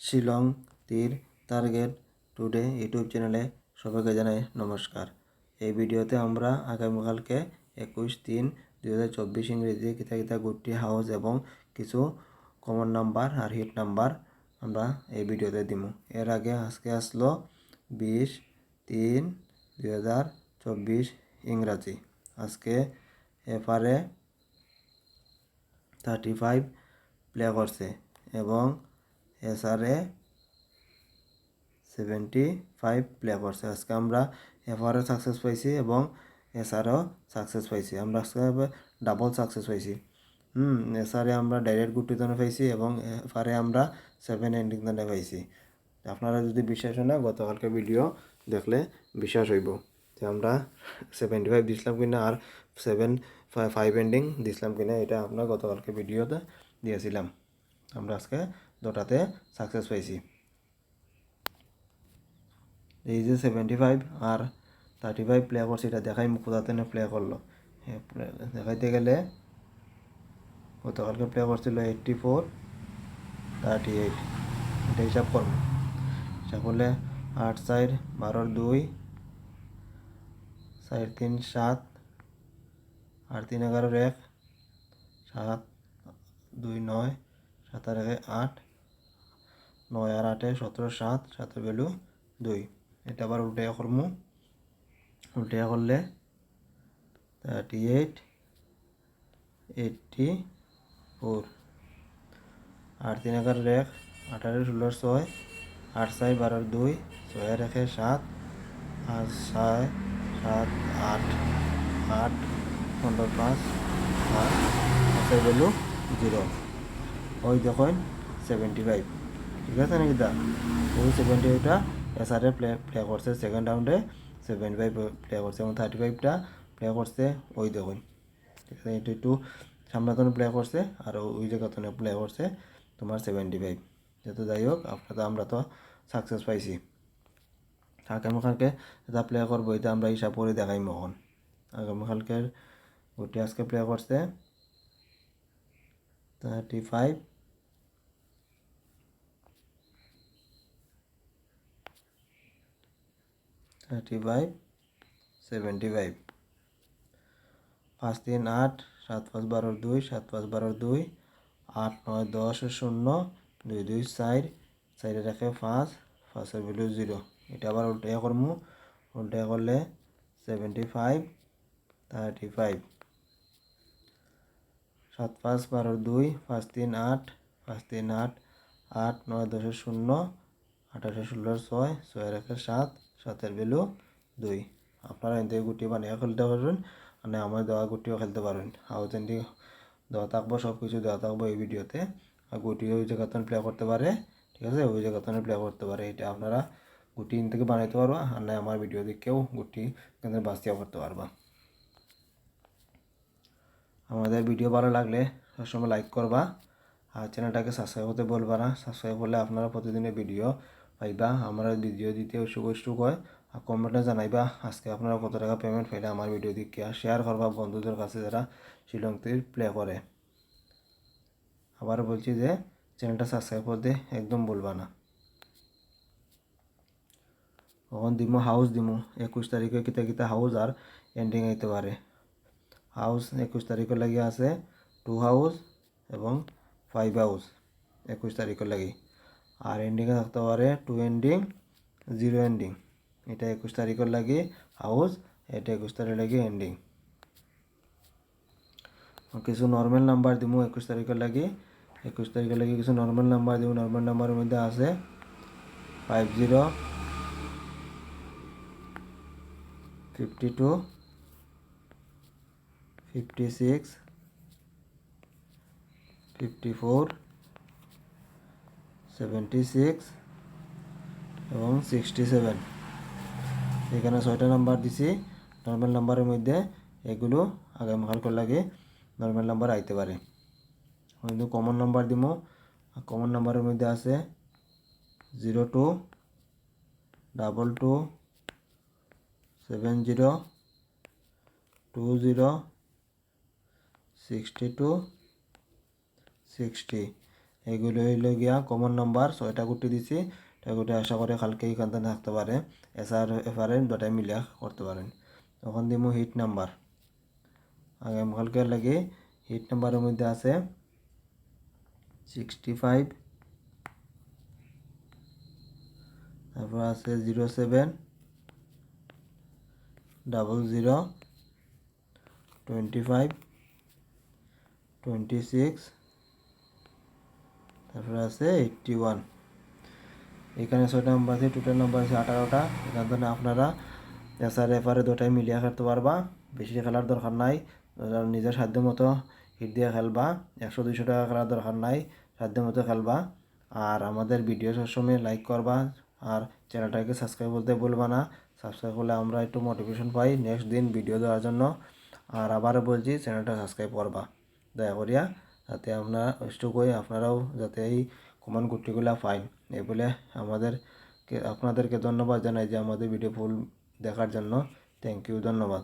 শিলং তীর target today YouTube চ্যানেলে সবাইকে জানাই নমস্কার। এই ভিডিওতে আমরা আগামীকালকে 21/3/2024 ইংরেজি কিতা গুটি হাউস এবং কিছু কমন নাম্বার আর হিট নাম্বার আমরা এই ভিডিওতে দিব। এর আগে আজকে আসলো 20/3/2024 ইংরাজি। আজকে এফআরএ 35 প্লে করছে এবং এসআরএ 75 প্লে করছে। আজকে আমরা এফআরও সাকসেস পাইছি এবং এসআরও সাকসেস পাইছি। আমরা আজকে ডাবল সাকসেস পাইছি। এসআরএ আমরা ডাইরেক্ট গুটি দানে পাইছি এবং এফআরএ আমরা 7 এন্ডিং দানে পাইছি। আপনারা যদি বিশ্বাস হয় না, গতকালকে ভিডিও দেখলে বিশ্বাস হইব যে আমরা 75 দিছিলাম কিনা আর 5 এন্ডিং দিছিলাম কিনা, এটা আমরা গতকালকে ভিডিওতে দিয়েছিলাম। আমরা আজকে দুটাতে সাকসেস পাইছি। এই যে 75 আর 35 প্লে করছে, এটা দেখাই কোথাতে প্লে করলো। দেখাইতে গেলে গতকালকে প্লে করছিল 84-38, এটা হিসাব করবো। হিসাব করলে 8 4 12 2 4 3 7 8 3 11 1 7 2 9 7 আর 8 9 আর 8 17 7 7 ভ্যালু 2। এটা আবার উল্টাইয়া করবো। উল্টাইয়া করলে 38 84 8 3 11 1 18 16 6 8 4 12 2 6 আর 1 7 আর 6 7 8 8 15 5 আর 5 ভ্যালু 0। ওই দেখুন 75, ঠিক আছে নাকি? দা ওই 75টা এসআরএ প্লে করছে সেকেন্ড রাউন্ডে, 75 প্লে করছে এবং 35টা প্লে করছে ওই দেখুন, ঠিক আছে। এটা একটু সামনাতন প্লে করছে আর ওই জায়গাতনে প্লে করছে তোমার 75। যেহেতু যাই হোক, আমরা তো সাকসেস পাইছি। আগামীকালকে যেটা প্লে করবো এটা আমরা হিসাব করে দেখাই মখন। আগামীকালকের ওটি আজকে প্লে করছে 35 35 75 5 3 8 7 5 12 2 7 5 12 2 8 9 10 0 2 2 4 4 রেখে 5 5 এর ভ্যালু 0। এটা আবার উল্টাইয়া করবো। উল্টাইয়া করলে 75 35 7 5 12 2 5 3 8 5 3 8 8 9 10 0 18 16 6 6 রেখে 7 7 এর ভ্যালু 2। আপনারা এতে গুটি বানিয়ে খেলতে পারবেন, মানে আমার দেওয়া গুটিও খেলতে পারবেন। হাউস এন্ডিং দেওয়া থাকবো, সব কিছু দেওয়া থাকবো এই ভিডিওতে। আর গুটি ওই জায়গাতন প্লে করতে পারে, ঠিক আছে, ওই জায়গাতন প্লে করতে পারে। এটা আপনারা গুটি থেকে বানাইতে পারবা, আর না আমার ভিডিও দেখেও গুটি কিন্তু বাস্তিও করতে পারবা। আমাদের ভিডিও ভালো লাগলে সবসময় লাইক করবা আর চ্যানেলটাকে সাবস্ক্রাইব করতে বলবা না। সাবস্ক্রাইব করলে আপনারা প্রতিদিনের ভিডিও পাইবা। আমরা ভিডিও দিতে উৎসুক হয়। আর কমেন্টে জানাইবা আজকে আপনারা কত টাকা পেমেন্ট পাইলে আমার ভিডিও দিকে। আর শেয়ার করবা বন্ধুদের কাছে যারা শিলং তীর প্লে করে। আবার বলছি যে চ্যানেলটা সাবস্ক্রাইব করতে একদম বলবা না। তখন দিমো হাউস দিমো 21 তারিখে কিতা হাউস আর এন্ডিং আইতে পারে। হাউস 21 তারিখের লাগি আছে 2 হাউস এবং 5 হাউস 21 তারিখের লাগি। আর এন্ডিংয়ে থাকতে পারে 2 এন্ডিং 0 এন্ডিং। এটা 21 তারিখের লাগি হাউস, এটা 21 তারিখ লাগি এন্ডিং। কিছু নর্মাল নাম্বার দিব 21 তারিখের লাগি। 21 তারিখের লাগি কিছু নর্মাল নাম্বার দিব। নর্মাল নাম্বারের মধ্যে আছে 50 52 56 54 76 এবং 67। এখানে 6টা নাম্বার দিছি নর্মাল নাম্বারের মধ্যে। এগুলো আগামীকালকের লাগে নর্মাল নাম্বার আইতে পারে। কিন্তু কমন নাম্বার দিব। কমন নাম্বারের মধ্যে আছে 02 22 70 20 62 60। এগুলো হইল গিয়া কমন নাম্বার 6টা গুটি দিছি। এটা গুটি আশা করে কালকে এইখান থেকে থাকতে পারে, এসআর এফআরএন দুটাই মিলিয়া করতে পারেন। তখন দিমু হিট নাম্বার। আগামীকালকের লাগে হিট নাম্বারের মধ্যে আছে 65, তারপর আছে 07 00 25 26, তারপর আছে 81। এখানে 6টা নাম্বার আছে, টোটাল নাম্বার আছে 18টা। এখান থেকে আপনারা এসআর এফআরে দুটাই মিলিয়ে খেলতে পারবা, বেশি খেলার দরকার নাই। নিজের সাধ্য মতো হিট দিয়ে খেলবা, 100-200 টাকা খেলার দরকার নাই, সাধ্য মতো খেলবা। আর আমাদের ভিডিও সবসময় লাইক করবা, আর চ্যানেলটাকে সাবস্ক্রাইব করতে ভুলবা না। সাবস্ক্রাইব করলে আমরা একটু মোটিভেশন পাই নেক্সট দিন ভিডিও দেওয়ার জন্য। আর আবারও বলছি, চ্যানেলটা সাবস্ক্রাইব করবা দয়া করিয়া, যাতে আপনারা আপনারাও যাতে এই কমন গুটিগুলা পাই। এই বলে আপনাদেরকে ধন্যবাদ জানাই যে আমাদের ভিডিও ফুল দেখার জন্য। থ্যাংক ইউ, ধন্যবাদ।